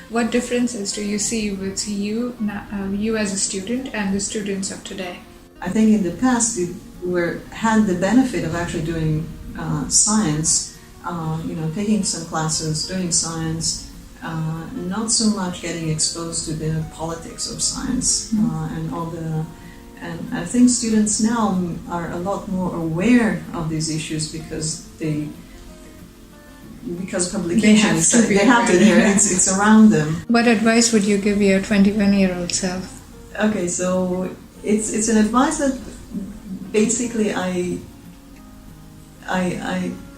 What differences do you see with you as a student and the students of today? I think in the past we had the benefit of actually doing science, taking some classes, doing science, not so much getting exposed to the politics of science and I think students now are a lot more aware of these issues because publications, they have to hear it's around them. What advice would you give your 21-year-old self? Okay, so it's an advice that basically I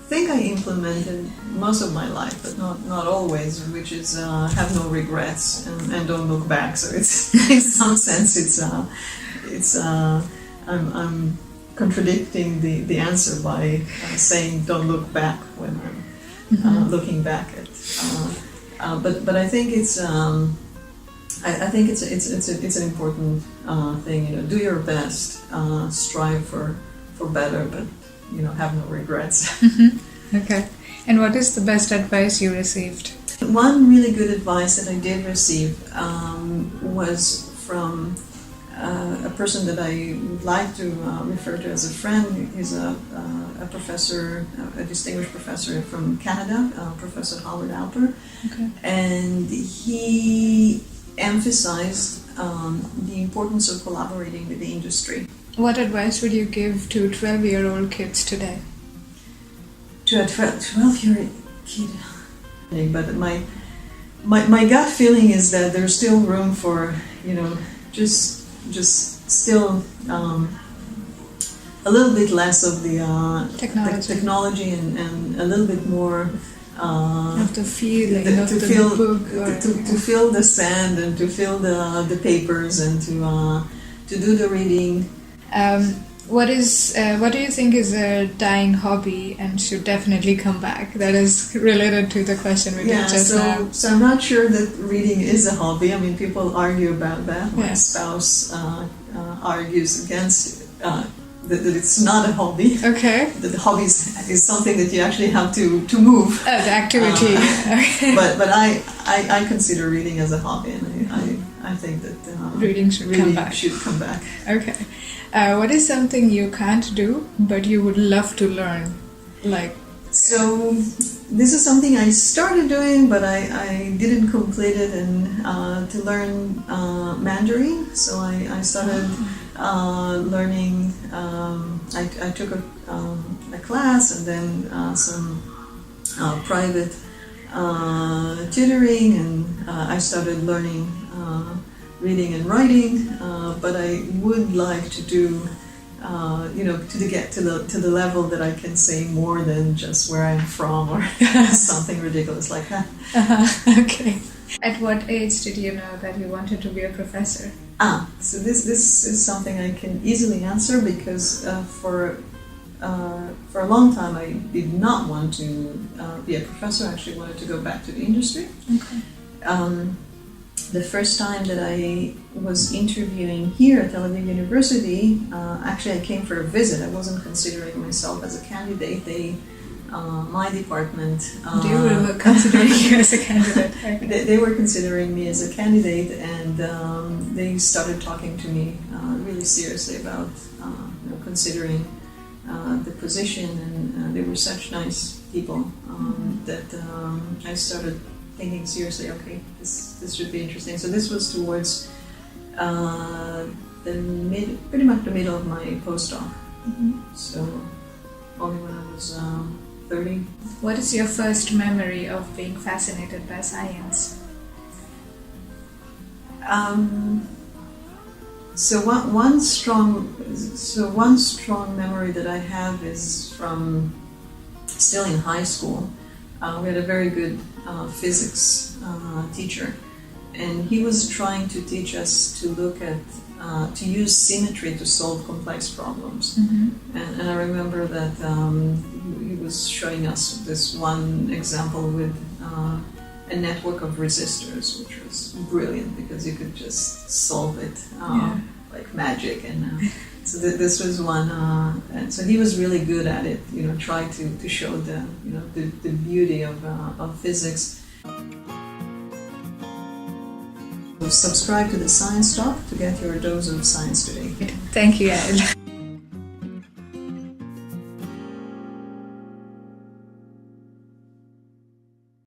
think I implemented most of my life, but not always, which is have no regrets and don't look back. So it's in some sense I'm contradicting the answer by saying don't look back when I'm looking back at, but I think it's I think it's an important thing. Do your best, strive for better, but have no regrets. Okay. And what is the best advice you received? One really good advice that I did receive was from a person that I would like to refer to as a friend. He's a professor, a distinguished professor from Canada, Professor Howard Alper. Okay. And he emphasized the importance of collaborating with the industry. What advice would you give to 12-year-old kids today? To a 12-year-old kid. But my gut feeling is that there's still room for, just still a little bit less of the technology and a little bit more of the feeling of to the feel book, to feel the sand and to feel the papers and to do the reading. What do you think is a dying hobby and should definitely come back? That is related to the question we did just now. So I'm not sure that reading is a hobby. I mean, people argue about that. My spouse argues against that it's not a hobby. Okay. That the hobby is something that you actually have to move. The activity. Okay. But I consider reading as a hobby, and I think that reading should come back. Okay. What is something you can't do but you would love to learn? So this is something I started doing, but I didn't complete it, and to learn Mandarin. So I started learning. I took a class and then some private tutoring, and I started learning reading and writing. But I would like to do. To get to the level that I can say more than just where I'm from or something ridiculous like that. Okay. At what age did you know that you wanted to be a professor? So this is something I can easily answer because for a long time I did not want to be a professor. I actually wanted to go back to the industry. Okay. The first time that I was interviewing here at Tel Aviv University, actually I came for a visit. I wasn't considering myself as a candidate. My department... They were considering you as a candidate. Okay. They were considering me as a candidate, and they started talking to me really seriously about considering the position, and they were such nice people that I started thinking seriously, okay, this should be interesting. So this was towards pretty much the middle of my postdoc. So only when I was 30. What is your first memory of being fascinated by science? So one strong memory that I have is from still in high school. We had a very good physics teacher, and he was trying to teach us to look at to use symmetry to solve complex problems. And I remember that he was showing us this one example with a network of resistors, which was brilliant because you could just solve it like magic. And So this was one, and so he was really good at it. Try to show the beauty of physics. So subscribe to the Science Talk to get your dose of science today. Thank you, Yael.